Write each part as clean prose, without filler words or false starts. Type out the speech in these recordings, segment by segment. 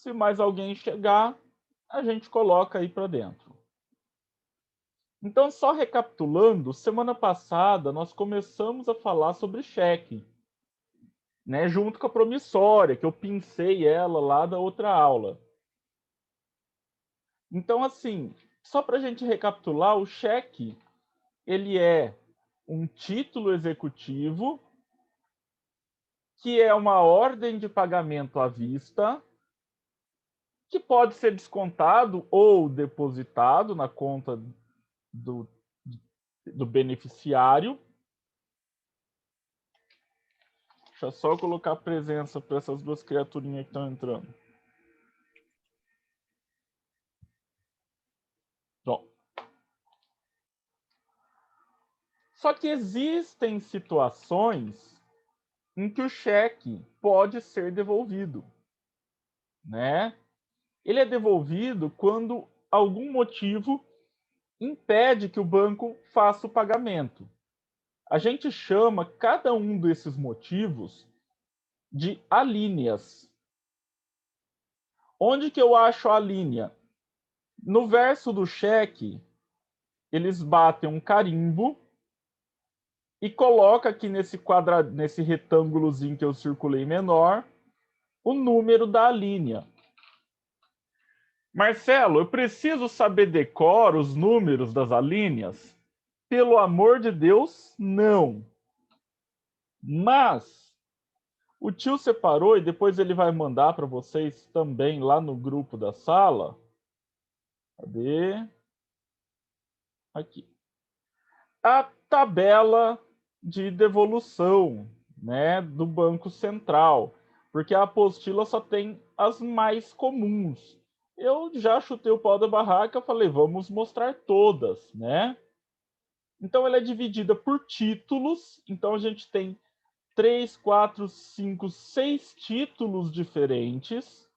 Se mais alguém chegar, a gente coloca aí para dentro. Então, só recapitulando, semana passada nós começamos a falar sobre cheque, né, junto com a promissória, que eu pincei ela lá da outra aula. Então, assim, só para a gente recapitular, o cheque, ele é um título executivo, que é uma ordem de pagamento à vista, que pode ser descontado ou depositado na conta do, do beneficiário. Deixa eu só colocar presença para essas duas criaturinhas que estão entrando. Bom. Só que existem situações em que o cheque pode ser devolvido, né? Ele é devolvido quando algum motivo impede que o banco faça o pagamento. A gente chama cada um desses motivos de alíneas. Onde que eu acho a linha? No verso do cheque, eles batem um carimbo e coloca aqui nesse retângulozinho que eu circulei menor, o número da linha. Marcelo, eu preciso saber decor os números das alíneas? Pelo amor de Deus, não. Mas o tio separou e depois ele vai mandar para vocês também lá no grupo da sala. Cadê? Aqui. A tabela de devolução, né, do Banco Central, porque a apostila só tem as mais comuns. Eu já chutei o pau da barraca, falei, vamos mostrar todas, né? Então ela é dividida por títulos, então a gente tem 3, 4, 5, 6 títulos diferentes.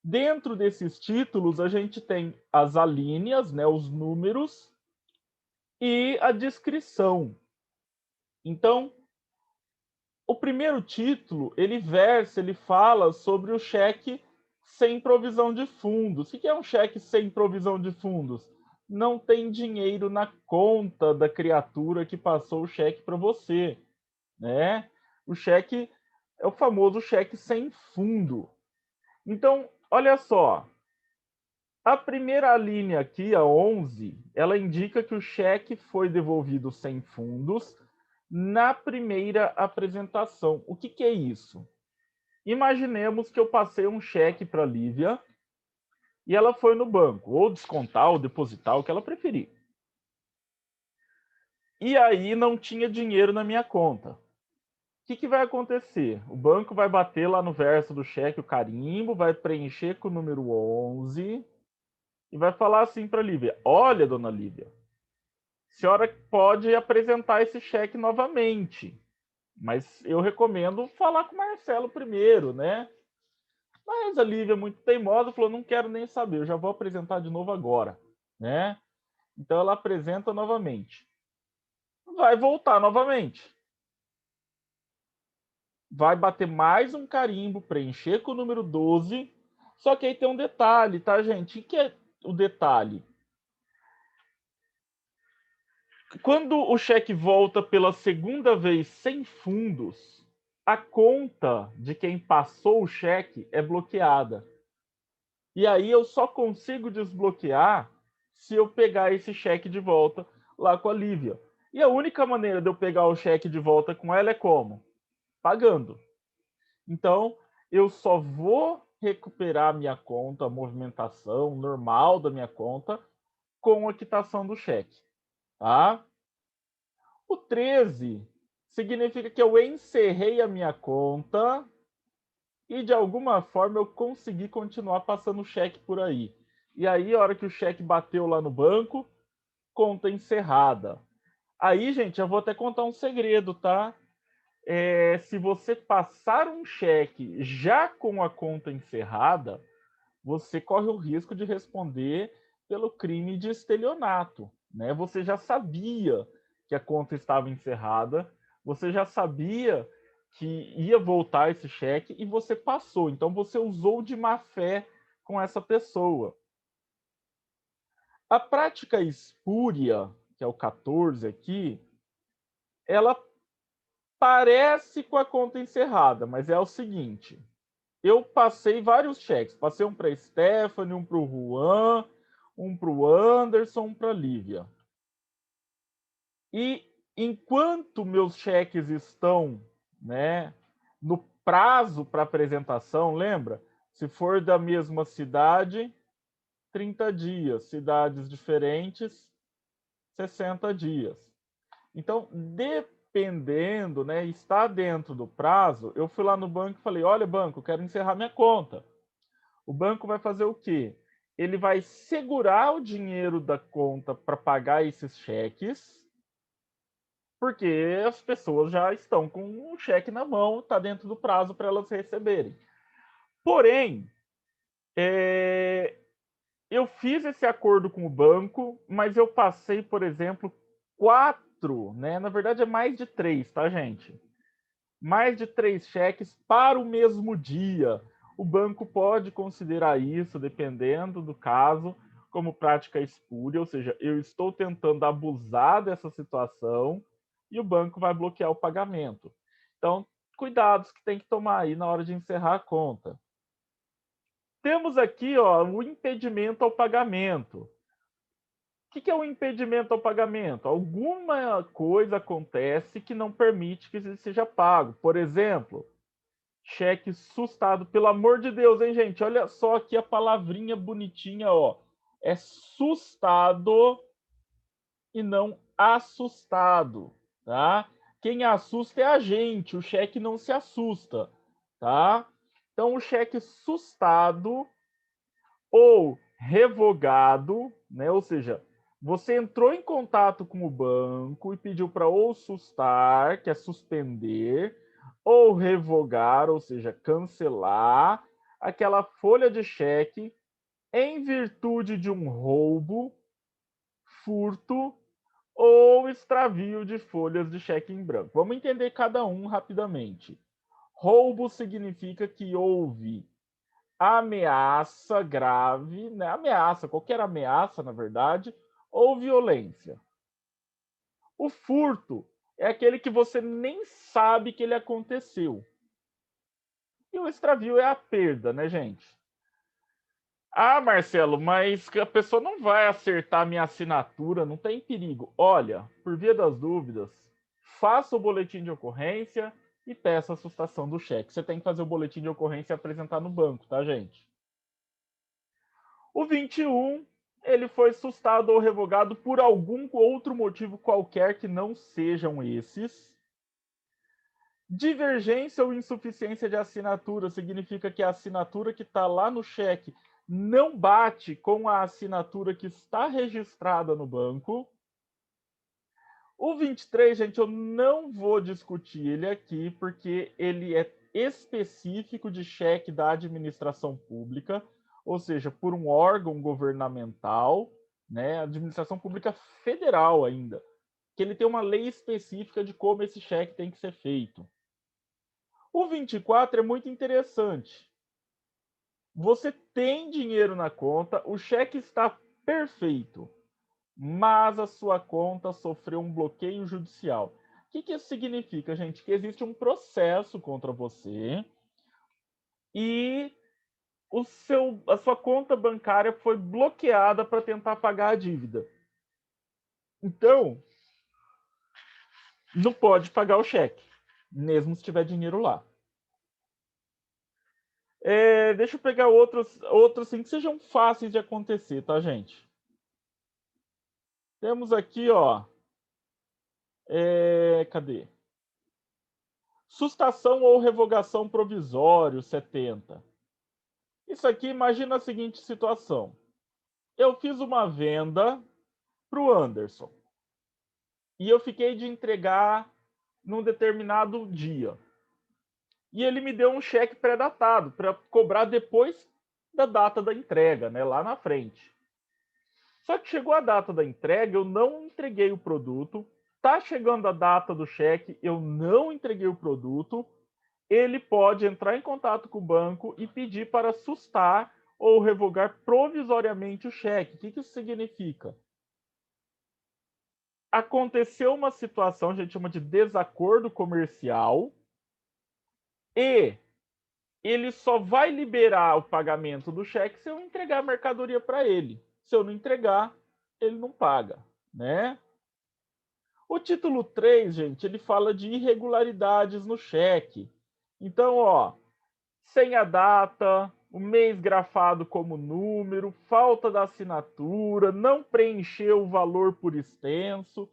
Dentro desses títulos, a gente tem as alíneas, né, os números, e a descrição. Então, o primeiro título, ele fala sobre o cheque sem provisão de fundos. O que é um cheque sem provisão de fundos? Não tem dinheiro na conta da criatura que passou o cheque para você, né? O cheque é o famoso cheque sem fundo. Então, olha só, a primeira linha aqui, a 11, ela indica que o cheque foi devolvido sem fundos na primeira apresentação. O que é isso? Imaginemos que eu passei um cheque para a Lívia e ela foi no banco, ou descontar, ou depositar, o que ela preferir. E aí não tinha dinheiro na minha conta. O que vai acontecer? O banco vai bater lá no verso do cheque o carimbo, vai preencher com o número 11 e vai falar assim para a Lívia: olha, dona Lívia, a senhora pode apresentar esse cheque novamente, mas eu recomendo falar com o Marcelo primeiro, né? Mas a Lívia, muito teimosa, falou: não quero nem saber, eu já vou apresentar de novo agora, né? Então ela apresenta novamente. Vai voltar novamente. Vai bater mais um carimbo, preencher com o número 12. Só que aí tem um detalhe, tá, gente? O que é o detalhe? Quando o cheque volta pela segunda vez sem fundos, a conta de quem passou o cheque é bloqueada. E aí eu só consigo desbloquear se eu pegar esse cheque de volta lá com a Lívia. E a única maneira de eu pegar o cheque de volta com ela é como? Pagando. Então, eu só vou recuperar minha conta, a movimentação normal da minha conta, com a quitação do cheque. Tá? O 13 significa que eu encerrei a minha conta e de alguma forma eu consegui continuar passando cheque por aí. E aí, a hora que o cheque bateu lá no banco, conta encerrada. Aí, gente, eu vou até contar um segredo, tá? Se você passar um cheque já com a conta encerrada, você corre o risco de responder pelo crime de estelionato, né? Você já sabia que a conta estava encerrada, você já sabia que ia voltar esse cheque e você passou. Então, você usou de má fé com essa pessoa. A prática espúria, que é o 14 aqui, ela parece com a conta encerrada, mas é o seguinte: eu passei vários cheques. Passei um para a Stephanie, um para o Juan, um para o Anderson, um para a Lívia. E enquanto meus cheques estão, né, no prazo para apresentação, lembra? Se for da mesma cidade, 30 dias. Cidades diferentes, 60 dias. Então, dependendo, né, está dentro do prazo, eu fui lá no banco e falei: olha, banco, eu quero encerrar minha conta. O banco vai fazer o quê? Ele vai segurar o dinheiro da conta para pagar esses cheques, porque as pessoas já estão com um cheque na mão, está dentro do prazo para elas receberem. Porém, eu fiz esse acordo com o banco, mas eu passei, por exemplo, 4, né? Na verdade é mais de 3, tá, gente? Mais de 3 cheques para o mesmo dia. O banco pode considerar isso, dependendo do caso, como prática espúria, ou seja, eu estou tentando abusar dessa situação e o banco vai bloquear o pagamento. Então, cuidados que tem que tomar aí na hora de encerrar a conta. Temos aqui, ó, o impedimento ao pagamento. O que é o impedimento ao pagamento? Alguma coisa acontece que não permite que ele seja pago. Por exemplo, cheque sustado. Pelo amor de Deus, hein, gente? Olha só aqui a palavrinha bonitinha, ó. É sustado e não assustado, tá? Quem assusta é a gente, o cheque não se assusta, tá? Então, o cheque sustado ou revogado, né? Ou seja, você entrou em contato com o banco e pediu para ou sustar, que é suspender, ou revogar, ou seja, cancelar aquela folha de cheque em virtude de um roubo, furto ou extravio de folhas de cheque em branco. Vamos entender cada um rapidamente. Roubo significa que houve ameaça grave, né? Ameaça, qualquer ameaça, na verdade, ou violência. O furto é aquele que você nem sabe que ele aconteceu. E o extravio é a perda, né, gente? Ah, Marcelo, mas a pessoa não vai acertar minha assinatura, não tem perigo. Olha, por via das dúvidas, faça o boletim de ocorrência e peça a sustação do cheque. Você tem que fazer o boletim de ocorrência e apresentar no banco, tá, gente? O 21, ele foi sustado ou revogado por algum outro motivo qualquer que não sejam esses. Divergência ou insuficiência de assinatura significa que a assinatura que está lá no cheque não bate com a assinatura que está registrada no banco. O 23, gente, eu não vou discutir ele aqui, porque ele é específico de cheque da administração pública, ou seja, por um órgão governamental, né, administração pública federal ainda, que ele tem uma lei específica de como esse cheque tem que ser feito. O 24 é muito interessante. Você tem dinheiro na conta, o cheque está perfeito, mas a sua conta sofreu um bloqueio judicial. O que isso significa, gente? Que existe um processo contra você e a sua conta bancária foi bloqueada para tentar pagar a dívida. Então, não pode pagar o cheque, mesmo se tiver dinheiro lá. Deixa eu pegar outros assim, que sejam fáceis de acontecer, tá, gente? Temos aqui, ó. Cadê? Sustação ou revogação provisório 70. Isso aqui, imagina a seguinte situação. Eu fiz uma venda para o Anderson e eu fiquei de entregar num determinado dia. E ele me deu um cheque pré-datado para cobrar depois da data da entrega, né, lá na frente. Só que chegou a data da entrega, eu não entreguei o produto. Tá chegando a data do cheque, eu não entreguei o produto. ele pode entrar em contato com o banco e pedir para sustar ou revogar provisoriamente o cheque. O que isso significa? Aconteceu uma situação, a gente chama de desacordo comercial, e ele só vai liberar o pagamento do cheque se eu entregar a mercadoria para ele. Se eu não entregar, ele não paga, né? O título 3, gente, ele fala de irregularidades no cheque. Então, ó, sem a data, o mês grafado como número, falta da assinatura, não preencheu o valor por extenso.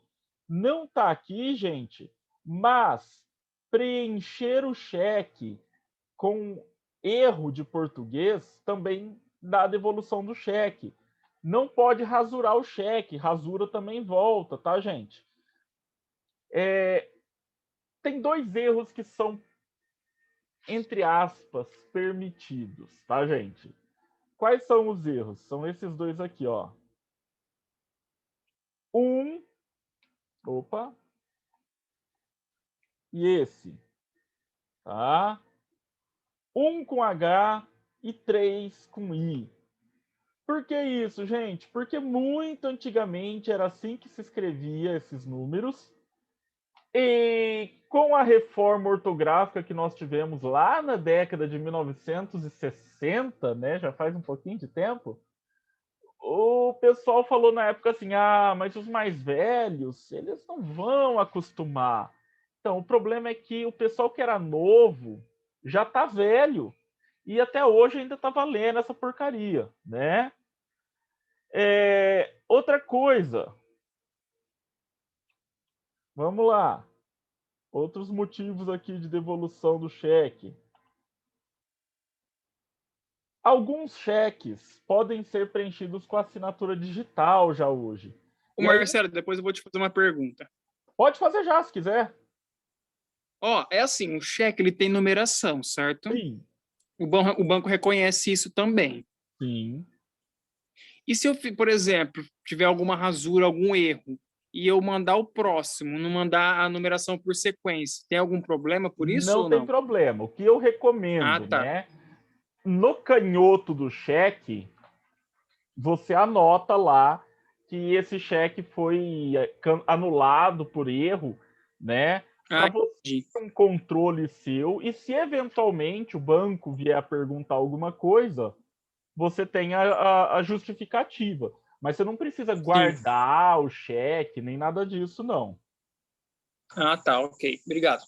Não está aqui, gente, mas preencher o cheque com erro de português também dá devolução do cheque. Não pode rasurar o cheque, rasura também volta, tá, gente? Tem 2 erros que são, entre aspas, permitidos, tá, gente? Quais são os erros? São esses 2 aqui, ó. Opa, e esse, tá? 1 com H e 3 com I. Por que isso, gente? Porque muito antigamente era assim que se escrevia esses números. E com a reforma ortográfica que nós tivemos lá na década de 1960, né, já faz um pouquinho de tempo, o pessoal falou na época assim: ah, mas os mais velhos, eles não vão acostumar. Então, o problema é que o pessoal que era novo já tá velho. E até hoje ainda tá valendo essa porcaria, né? Outra coisa, vamos lá. Outros motivos aqui de devolução do cheque. Alguns cheques podem ser preenchidos com assinatura digital já hoje. Ô, E aí, Marcelo, depois eu vou te fazer uma pergunta. pode fazer já, se quiser. Ó, é assim, o cheque ele tem numeração, certo? Sim. O banco reconhece isso também. Sim. E se eu, por exemplo, tiver alguma rasura, algum erro, e eu mandar o próximo, não mandar a numeração por sequência, tem algum problema por isso Não ou tem não? problema. O que eu Ah, recomendo, tá. né? No canhoto do cheque, você anota lá que esse cheque foi anulado por erro, né? Para Ah, você entendi. ter um controle seu, e se eventualmente o banco vier a perguntar alguma coisa, você tem a justificativa. Mas você não precisa Sim. guardar o cheque, nem nada disso, não. Ah, tá, ok. Obrigado.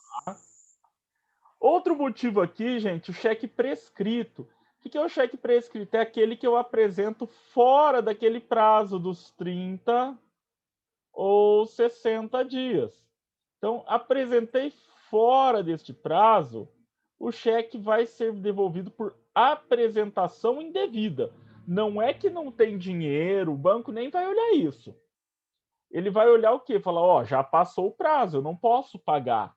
Outro motivo aqui, gente, o cheque prescrito. O que é o cheque prescrito? É aquele que eu apresento fora daquele prazo dos 30 ou 60 dias. Então, apresentei fora deste prazo, o cheque vai ser devolvido por apresentação indevida. Não é que não tem dinheiro, o banco nem vai olhar isso. Ele vai olhar o quê? Falar, ó, já passou o prazo, eu não posso pagar.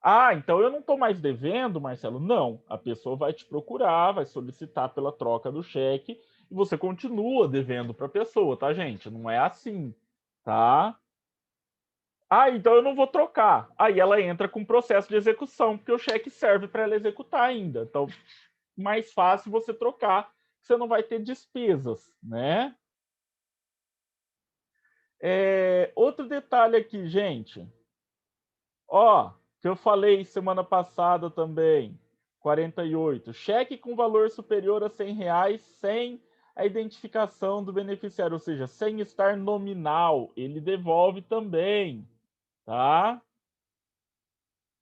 Ah, então eu não estou mais devendo, Marcelo? Não. A pessoa vai te procurar, vai solicitar pela troca do cheque e você continua devendo para a pessoa, tá, gente? Não é assim, tá? Ah, então eu não vou trocar. Aí ela entra com processo de execução, porque o cheque serve para ela executar ainda. Então, mais fácil você trocar, você não vai ter despesas, né? Outro detalhe aqui, gente. Ó, que eu falei semana passada também, 48. Cheque com valor superior a R$ 100 sem a identificação do beneficiário, ou seja, sem estar nominal, ele devolve também, tá?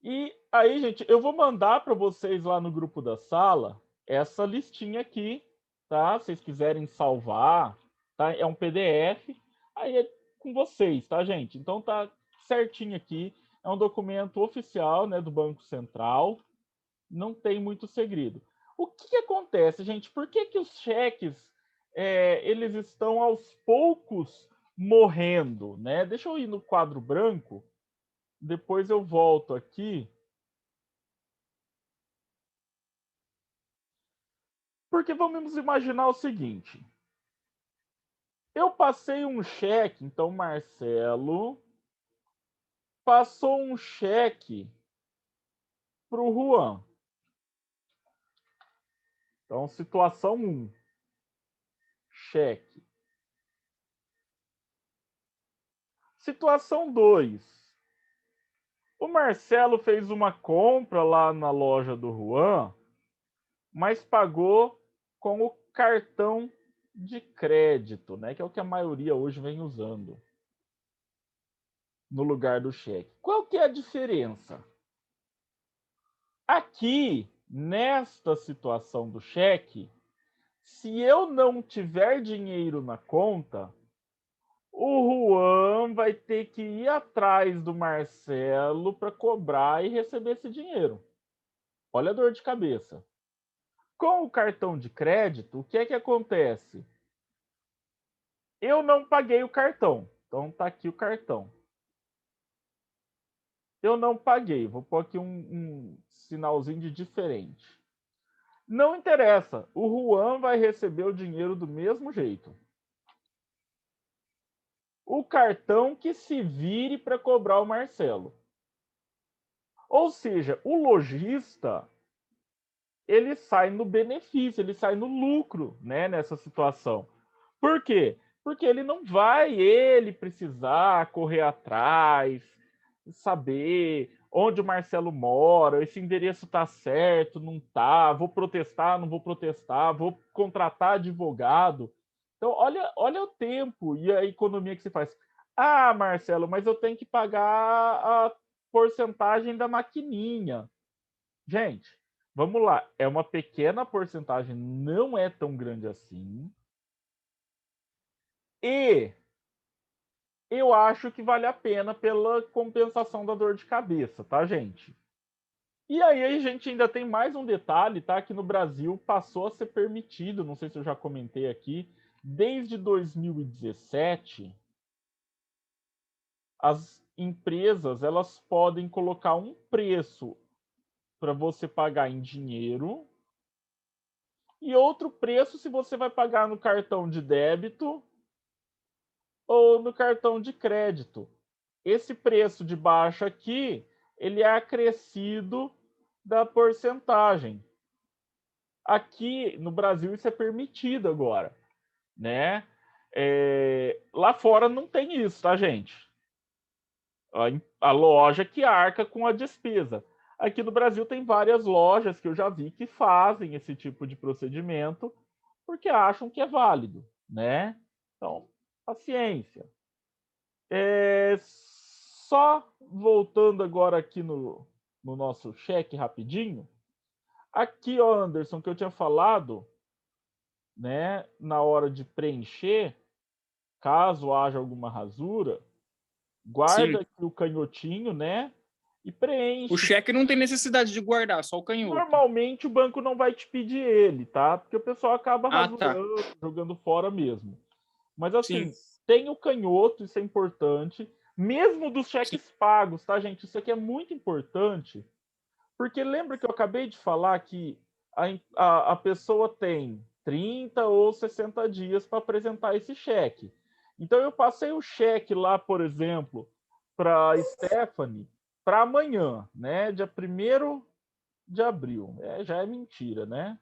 E aí, gente, eu vou mandar para vocês lá no grupo da sala essa listinha aqui, tá? Se vocês quiserem salvar, tá? É um PDF, aí é com vocês, tá, gente? Então tá certinho aqui. É um documento oficial, né, do Banco Central. Não tem muito segredo. O que acontece, gente? Por que os cheques eles estão aos poucos morrendo, né? Deixa eu ir no quadro branco. Depois eu volto aqui. Porque vamos imaginar o seguinte: eu passei um cheque, então Marcelo passou um cheque para o Juan. Então, situação 1. Cheque. Situação 2. O Marcelo fez uma compra lá na loja do Juan, mas pagou com o cartão de crédito, né? Que é o que a maioria hoje vem usando no lugar do cheque. Qual que é a diferença? Aqui, nesta situação do cheque, se eu não tiver dinheiro na conta, o Juan vai ter que ir atrás do Marcelo para cobrar e receber esse dinheiro. Olha a dor de cabeça. Com o cartão de crédito, o que é que acontece? Eu não paguei o cartão. Então tá aqui o cartão. Eu não paguei. Vou pôr aqui um sinalzinho de diferente. Não interessa. O Juan vai receber o dinheiro do mesmo jeito. O cartão que se vire para cobrar o Marcelo. Ou seja, o lojista ele sai no benefício, ele sai no lucro, né, nessa situação. Por quê? Porque ele não vai precisar correr atrás, saber onde o Marcelo mora, esse endereço tá certo, não tá, vou protestar, não vou protestar, vou contratar advogado. Então, olha o tempo e a economia que se faz. Ah, Marcelo, mas eu tenho que pagar a porcentagem da maquininha. Gente, vamos lá. É uma pequena porcentagem, não é tão grande assim. E eu acho que vale a pena pela compensação da dor de cabeça, tá, gente? E aí a gente ainda tem mais um detalhe, tá? Que no Brasil passou a ser permitido, não sei se eu já comentei aqui, desde 2017, as empresas elas podem colocar um preço para você pagar em dinheiro e outro preço se você vai pagar no cartão de débito ou no cartão de crédito. Esse preço de baixo aqui, ele é acrescido da porcentagem. Aqui no Brasil isso é permitido agora, né? Lá fora não tem isso, tá, gente? A loja que arca com a despesa. Aqui no Brasil tem várias lojas que eu já vi que fazem esse tipo de procedimento porque acham que é válido, né? Então, paciência. Só voltando agora aqui no nosso cheque rapidinho. Aqui, ó, Anderson, que eu tinha falado, né, na hora de preencher, caso haja alguma rasura, guarda Sim. aqui o canhotinho, né, e O preenche. cheque não tem necessidade de guardar, só o canhoto. Normalmente o banco não vai te pedir ele, tá? Porque o pessoal acaba Ah, tá. rasurando, jogando fora mesmo. Mas assim, Sim. tem o canhoto, isso é importante. Mesmo dos cheques Sim. pagos, tá, gente? Isso aqui é muito importante. Porque lembra que eu acabei de falar que a pessoa tem 30 ou 60 dias para apresentar esse cheque. Então eu passei o cheque lá, por exemplo, para a Stephanie para amanhã, né? Dia 1º de abril. Já é mentira, né?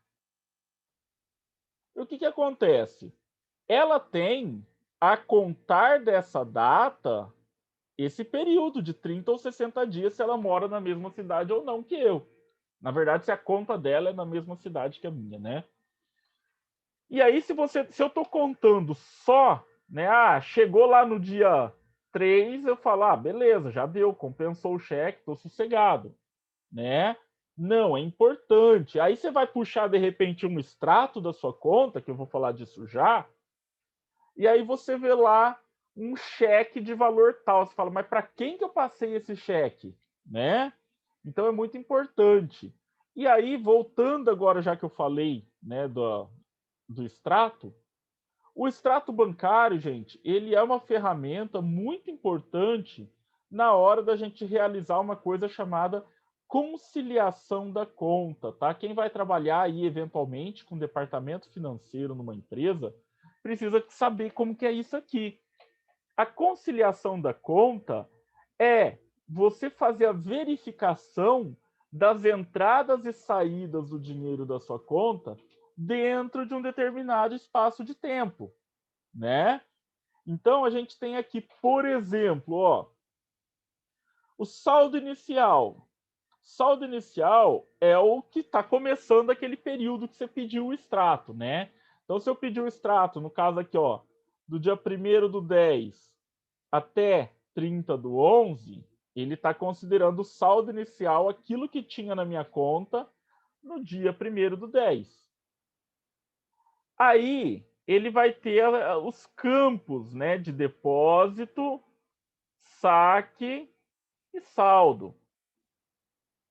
E o que, que acontece? Ela tem, a contar dessa data, esse período de 30 ou 60 dias, se ela mora na mesma cidade ou não que eu. Na verdade, se a conta dela é na mesma cidade que a minha, né? E aí, se eu tô contando só, né? Chegou lá no dia 3, eu falo, beleza, já deu, compensou o cheque, tô sossegado, né? Não, é importante. Aí você vai puxar, de repente, um extrato da sua conta, que eu vou falar disso já, e aí você vê lá um cheque de valor tal. Você fala, mas para quem que eu passei esse cheque? Né? Então é muito importante. E aí, voltando agora, já que eu falei, né, do extrato, o extrato bancário, gente, ele é uma ferramenta muito importante na hora da gente realizar uma coisa chamada conciliação da conta, tá? Quem vai trabalhar aí eventualmente com o departamento financeiro numa empresa precisa saber como que é isso aqui. A conciliação da conta é você fazer a verificação das entradas e saídas do dinheiro da sua conta dentro de um determinado espaço de tempo, né? Então, a gente tem aqui, por exemplo, ó, o saldo inicial. Saldo inicial é o que está começando aquele período que você pediu o extrato, né? Então, se eu pedir o extrato, no caso aqui, ó, do dia 1º do 10 até 30/11, ele está considerando o saldo inicial, aquilo que tinha na minha conta no dia 1º do 10. Aí, ele vai ter os campos, né, de depósito, saque e saldo.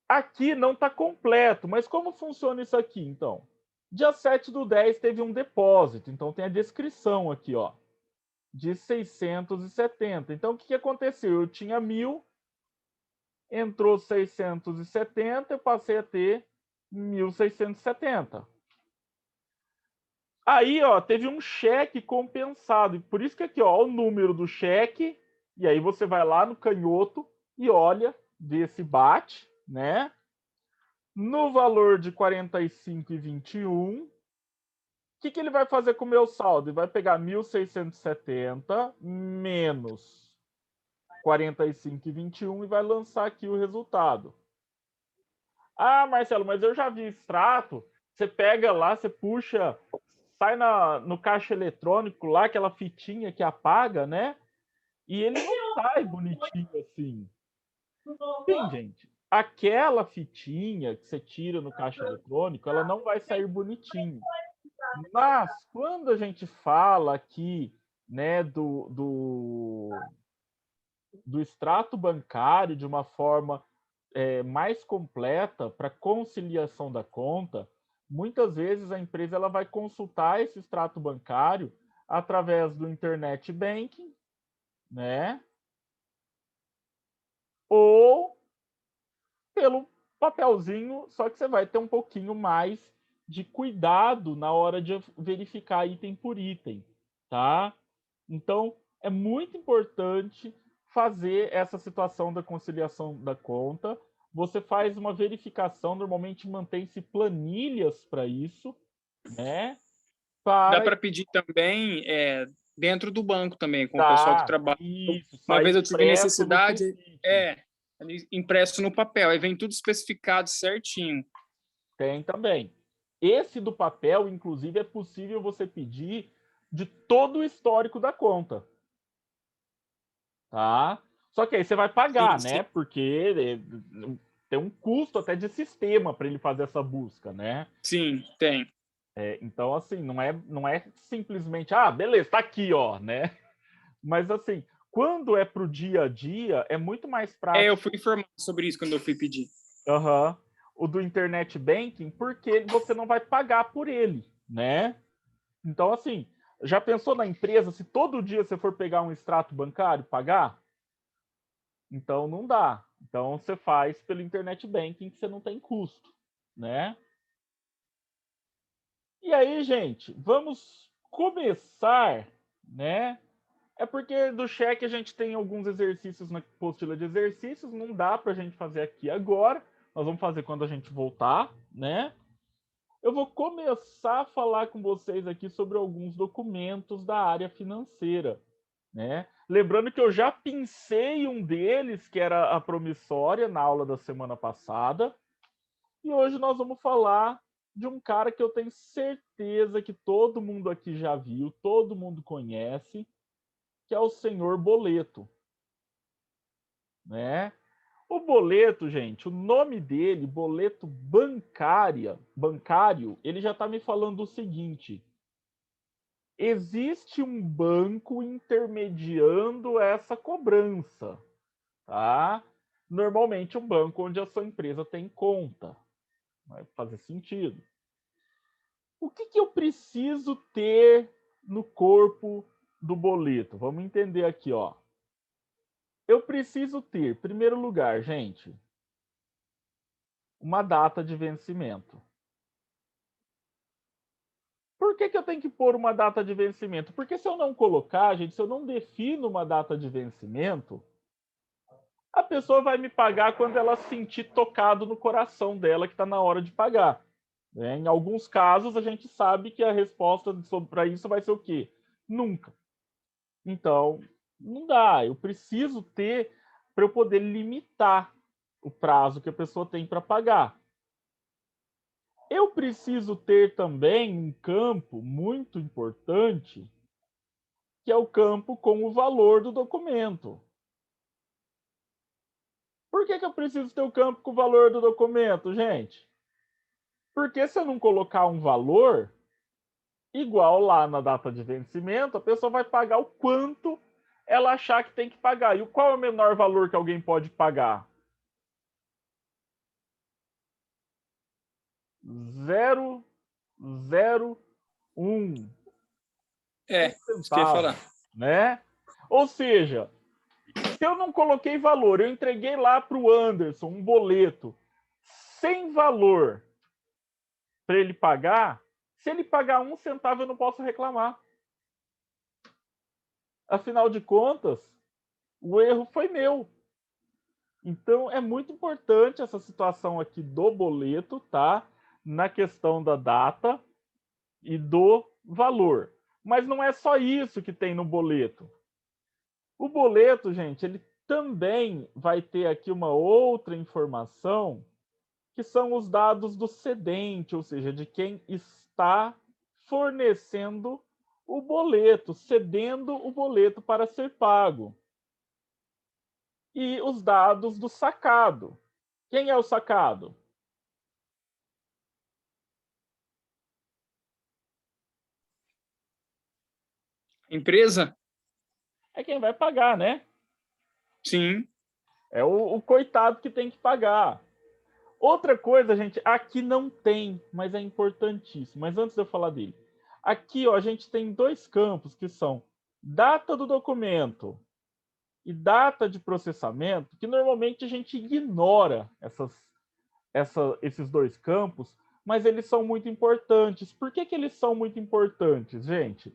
Aqui não está completo, mas como funciona isso aqui, então? Dia 7/10 teve um depósito, então tem a descrição aqui, ó, de 670. Então, o que aconteceu? Eu tinha 1.000, entrou 670, eu passei a ter 1.670. Aí, ó, teve um cheque compensado. E por isso que aqui, ó, o número do cheque, e aí você vai lá no canhoto e olha, vê se bate, né? No valor de 45,21, o que ele vai fazer com o meu saldo? Ele vai pegar 1.670 menos 45,21 e vai lançar aqui o resultado. Ah, Marcelo, mas eu já vi extrato. Você pega lá, você puxa, sai no caixa eletrônico lá, aquela fitinha que apaga, né? E ele não sai bonitinho assim. Sim, gente. Aquela fitinha que você tira no caixa eletrônico, ela não vai sair bonitinho. Mas quando a gente fala aqui, né, do extrato bancário de uma forma mais completa para conciliação da conta, muitas vezes a empresa ela vai consultar esse extrato bancário através do internet banking, né? Ou pelo papelzinho, só que você vai ter um pouquinho mais de cuidado na hora de verificar item por item, tá? Então, é muito importante fazer essa situação da conciliação da conta. Você faz uma verificação, normalmente mantém-se planilhas para isso, né? Dá Para para pedir também dentro do banco também, com o pessoal que dar trabalha. isso, Uma sair vez eu tive impresso no necessidade, Cefit. impresso no papel, aí vem tudo especificado certinho. Tem também. Esse do papel, inclusive, é possível você pedir de todo o histórico da conta. Tá? Só que aí você vai pagar, Sim, né? Porque tem um custo até de sistema para ele fazer essa busca, né? sim, tem. Então, assim, não é simplesmente, ah, beleza, tá aqui, ó, né? Mas, assim, quando é para o dia a dia, é muito mais Eu prático. fui informado sobre isso quando eu fui pedir. Uhum. O do internet banking, porque você não vai pagar por ele, né? Então, assim, já pensou na empresa, se todo dia você for pegar um extrato bancário, pagar? Então, não dá. Então, você faz pelo internet banking, que você não tem custo, né? E aí, gente, vamos começar, né? É porque do cheque a gente tem alguns exercícios na apostila de exercícios, não dá para a gente fazer aqui agora. Nós vamos fazer quando a gente voltar, né? Eu vou começar a falar com vocês aqui sobre alguns documentos da área financeira, né? Lembrando que eu já pincei um deles, que era a promissória, na aula da semana passada. E hoje nós vamos falar de um cara que eu tenho certeza que todo mundo aqui já viu, todo mundo conhece, que é o senhor Boleto, né? O Boleto, gente, o nome dele, Boleto bancário, ele já está me falando o seguinte: existe um banco intermediando essa cobrança, tá? Normalmente um banco onde a sua empresa tem conta. Vai fazer sentido. O que eu preciso ter no corpo do boleto? Vamos entender aqui, ó. Eu preciso ter, em primeiro lugar, gente, uma data de vencimento. Por que eu tenho que pôr uma data de vencimento? Porque se eu não colocar, gente, se eu não defino uma data de vencimento, A pessoa vai me pagar quando ela sentir tocado no coração dela que está na hora de pagar. Né? Em alguns casos, a gente sabe que a resposta para isso vai ser o quê? Nunca. Então, não dá. Eu preciso ter para eu poder limitar o prazo que a pessoa tem para pagar. Eu preciso ter também um campo muito importante, que é o campo com o valor do documento. Por que eu preciso ter o campo com o valor do documento, gente? Porque se eu não colocar um valor, igual lá na data de vencimento, a pessoa vai pagar o quanto ela achar que tem que pagar. E qual é o menor valor que alguém pode pagar? 0,01 isso que eu ia centavo, falar. né? Ou seja, se eu não coloquei valor, eu entreguei lá para o Anderson um boleto sem valor para ele pagar, se ele pagar 1 centavo, eu não posso reclamar. Afinal de contas, o erro foi meu. Então, é muito importante essa situação aqui do boleto, tá? Na questão da data e do valor. Mas não é só isso que tem no boleto. O boleto, gente, ele também vai ter aqui uma outra informação, que são os dados do cedente, ou seja, de quem está fornecendo o boleto, cedendo o boleto para ser pago. E os dados do sacado. Quem é o sacado? Empresa? É quem vai pagar, né? Sim. É o coitado que tem que pagar. Outra coisa, gente, aqui não tem, mas é importantíssimo. Mas antes de eu falar dele, aqui ó, a gente tem dois campos que são data do documento e data de processamento, que normalmente a gente ignora esses dois campos, mas eles são muito importantes. Por que eles são muito importantes, gente?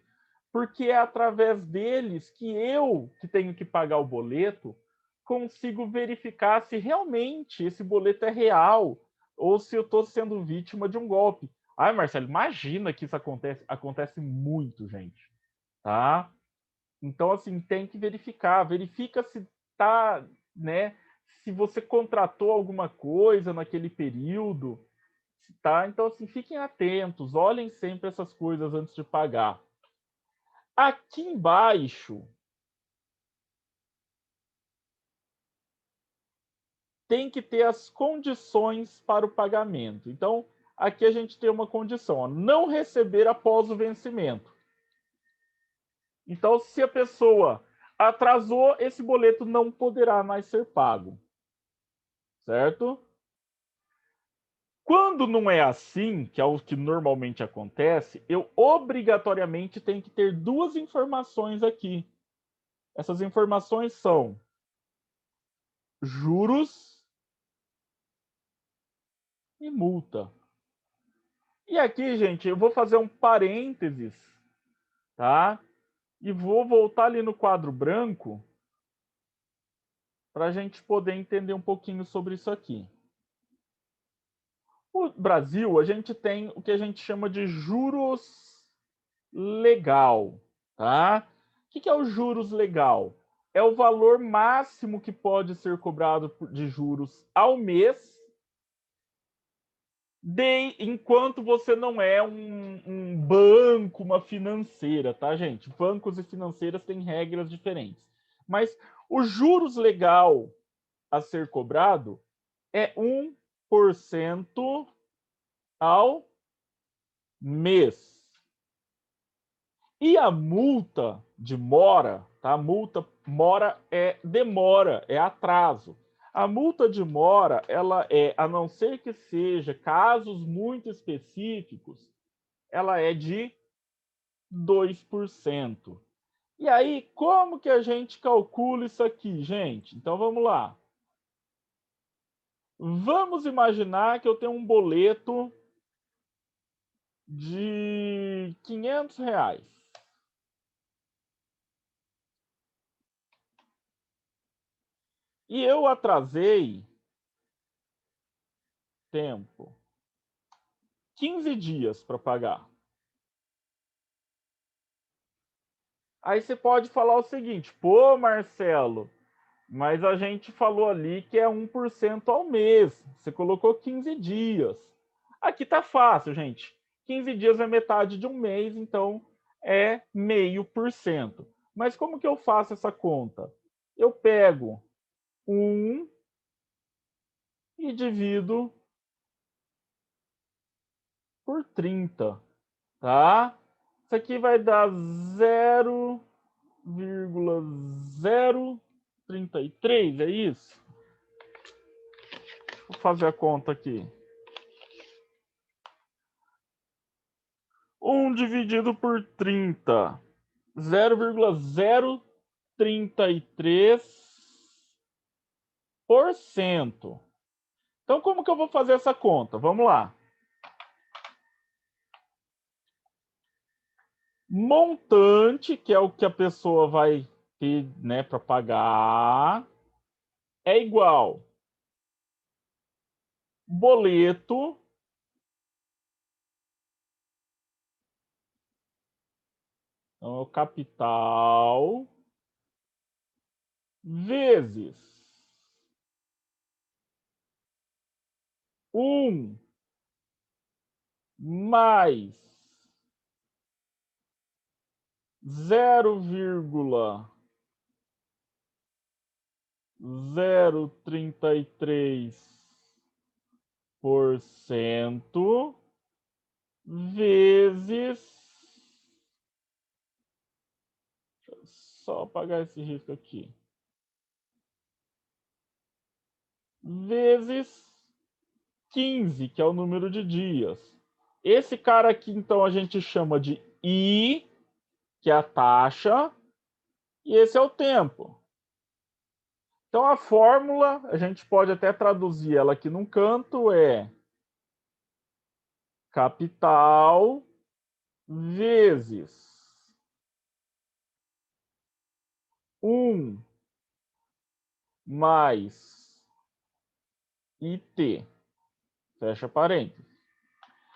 Porque é através deles que eu, que tenho que pagar o boleto, consigo verificar se realmente esse boleto é real ou se eu estou sendo vítima de um golpe. Ai, Marcelo, imagina que isso acontece muito, gente, tá? Então, assim, tem que verificar. Verifica se tá, né? Se você contratou alguma coisa naquele período, tá? Então, assim, fiquem atentos, olhem sempre essas coisas antes de pagar. Aqui embaixo tem que ter as condições para o pagamento. Então, aqui a gente tem uma condição, ó, não receber após o vencimento. Então, se a pessoa atrasou, esse boleto não poderá mais ser pago. Certo? Quando não é assim, que é o que normalmente acontece, eu obrigatoriamente tenho que ter duas informações aqui. Essas informações são juros e multa. E aqui, gente, eu vou fazer um parênteses, tá? E vou voltar ali no quadro branco para a gente poder entender um pouquinho sobre isso aqui. No Brasil, a gente tem o que a gente chama de juros legal, tá? O que é o juros legal? É o valor máximo que pode ser cobrado de juros ao mês, enquanto você não é um banco, uma financeira, tá, gente? Bancos e financeiras têm regras diferentes. Mas o juros legal a ser cobrado é 1% ao mês. E a multa de mora, tá? A multa mora é demora, é atraso. A multa de mora, ela é, a não ser que seja casos muito específicos, ela é de 2%. E aí, como que a gente calcula isso aqui, gente? Então vamos lá. Vamos imaginar que eu tenho um boleto de R$ 500. E eu atrasei tempo 15 dias para pagar. Aí você pode falar o seguinte: pô, Marcelo, mas a gente falou ali que é 1% ao mês. Você colocou 15 dias. Aqui tá fácil, gente. 15 dias é metade de um mês, então é 0,5%. Mas como que eu faço essa conta? Eu pego 1 e divido por 30, tá? Isso aqui vai dar 0,033, é isso? Vou fazer a conta aqui. 1 dividido por 30, 0,033%. Então, como que eu vou fazer essa conta? Vamos lá. Montante, que é o que a pessoa vai ter, né, para pagar, é igual boleto então, é o capital vezes 1 mais 0,033% vezes. Deixa eu só apagar esse risco aqui. Vezes 15, que é o número de dias. Esse cara aqui, então, a gente chama de I, que é a taxa, e esse é o tempo. Então, a fórmula, a gente pode até traduzir ela aqui num canto, é capital vezes 1 mais IT. Fecha parênteses.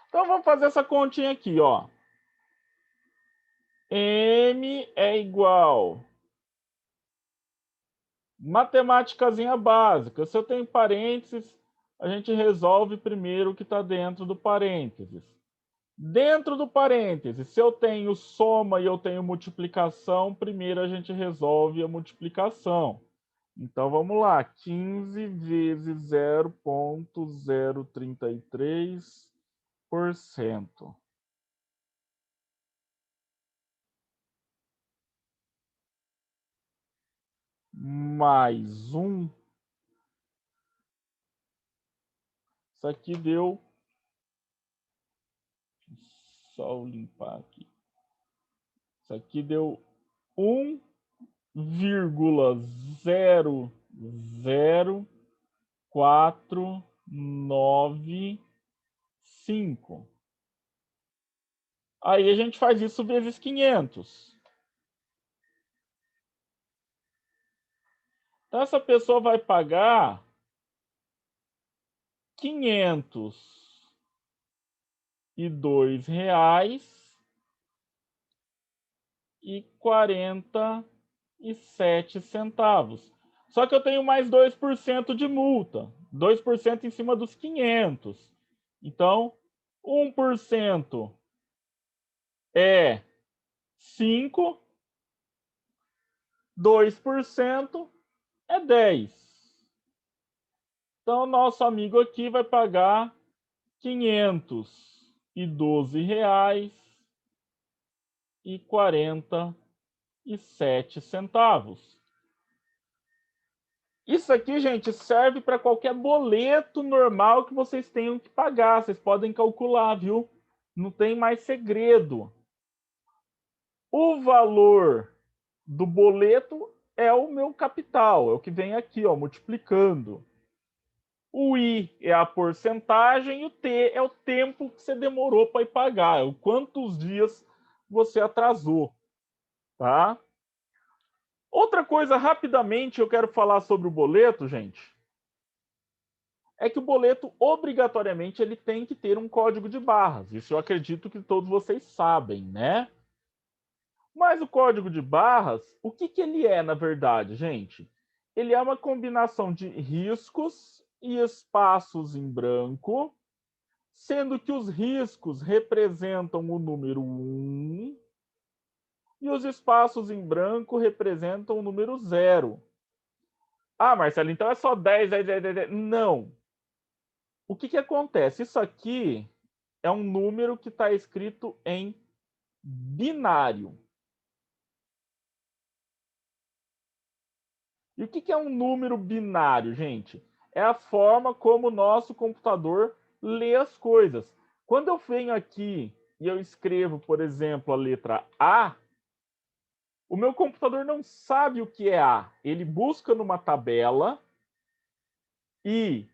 Então, vamos fazer essa continha aqui, ó. M é igual matemáticazinha básica. Se eu tenho parênteses, a gente resolve primeiro o que está dentro do parênteses. Dentro do parênteses, se eu tenho soma e eu tenho multiplicação, primeiro a gente resolve a multiplicação. Então vamos lá, 15 vezes 0,033%. Mais 1. Isso aqui deu. Só limpar aqui. Isso aqui deu 1,00495. Aí a gente faz isso vezes 500. Então essa pessoa vai pagar 502 reais e 47 centavos. Só que eu tenho mais 2% de multa, 2% em cima dos 500. Então, 1% é 5, 2% é 10. Então, nosso amigo aqui vai pagar 512 reais e 47 centavos. Isso aqui, gente, serve para qualquer boleto normal que vocês tenham que pagar. Vocês podem calcular, viu? Não tem mais segredo. O valor do boleto é o meu capital, é o que vem aqui, ó, multiplicando. O I é a porcentagem e o T é o tempo que você demorou para ir pagar, é o quantos dias você atrasou, tá? Outra coisa, rapidamente, eu quero falar sobre o boleto, gente. É que o boleto, obrigatoriamente, ele tem que ter um código de barras. Isso eu acredito que todos vocês sabem, né? Mas o código de barras, o que ele é, na verdade, gente? Ele é uma combinação de riscos e espaços em branco, sendo que os riscos representam o número 1 e os espaços em branco representam o número 0. Ah, Marcelo, então é só 10, 10, 10, 10, 10. Não. O que acontece? Isso aqui é um número que está escrito em binário. E o que é um número binário, gente? É a forma como o nosso computador lê as coisas. Quando eu venho aqui e eu escrevo, por exemplo, a letra A, o meu computador não sabe o que é A. Ele busca numa tabela e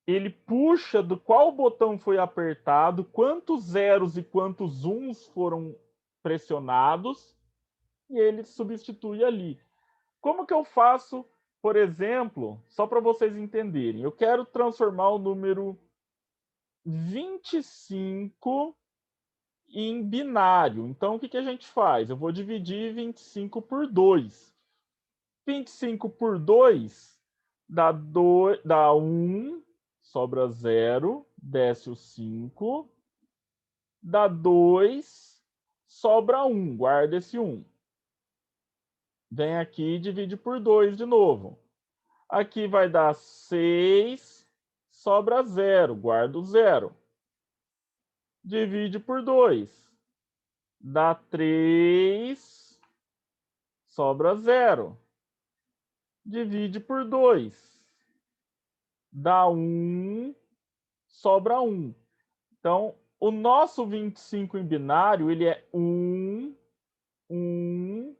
ele puxa do qual botão foi apertado, quantos zeros e quantos uns foram pressionados, e ele substitui ali. Como que eu faço, por exemplo, só para vocês entenderem, eu quero transformar o número 25 em binário. Então, o que a gente faz? Eu vou dividir 25 por 2. 25 por 2 dá 1, sobra 0, desce o 5. Dá 2, sobra 1, guarda esse 1. Vem aqui e divide por 2 de novo. Aqui vai dar 6, sobra 0, guarda o 0. Divide por 2. Dá 3, sobra 0. Divide por 2. Dá 1, sobra 1. Então, o nosso 25 em binário, ele é 1, 1,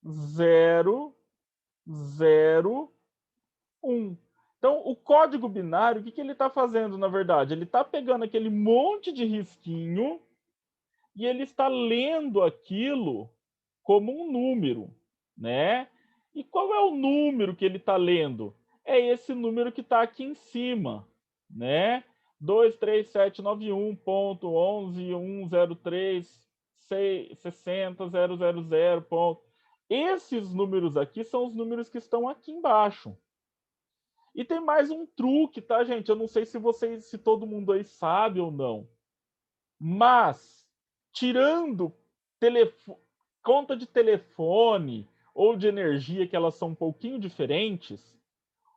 0, 0, 1. Então, o código binário, o que ele está fazendo, na verdade? Ele está pegando aquele monte de risquinho e ele está lendo aquilo como um número, né? E qual é o número que ele está lendo? É esse número que está aqui em cima, né? 23791.11.103.60.000. Esses números aqui são os números que estão aqui embaixo. E tem mais um truque, tá, gente? Eu não sei se todo mundo aí sabe ou não. Mas, tirando conta de telefone ou de energia, que elas são um pouquinho diferentes,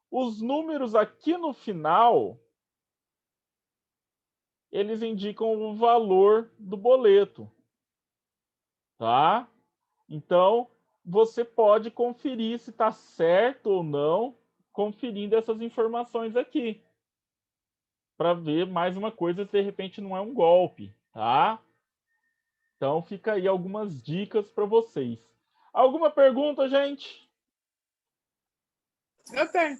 os números aqui no final, eles indicam o valor do boleto, tá? Então, você pode conferir se está certo ou não, conferindo essas informações aqui, para ver mais uma coisa se de repente não é um golpe, tá? Então fica aí algumas dicas para vocês. Alguma pergunta, gente? Eu tenho.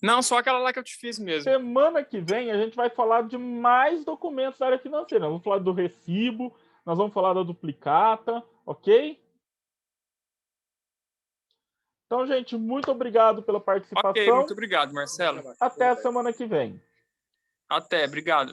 Não, só aquela lá que eu te fiz mesmo. Semana que vem a gente vai falar de mais documentos da área financeira. Nós vamos falar do recibo, nós vamos falar da duplicata, ok? Então, gente, muito obrigado pela participação. Ok, muito obrigado, Marcelo. Até a semana que vem. Até, obrigado.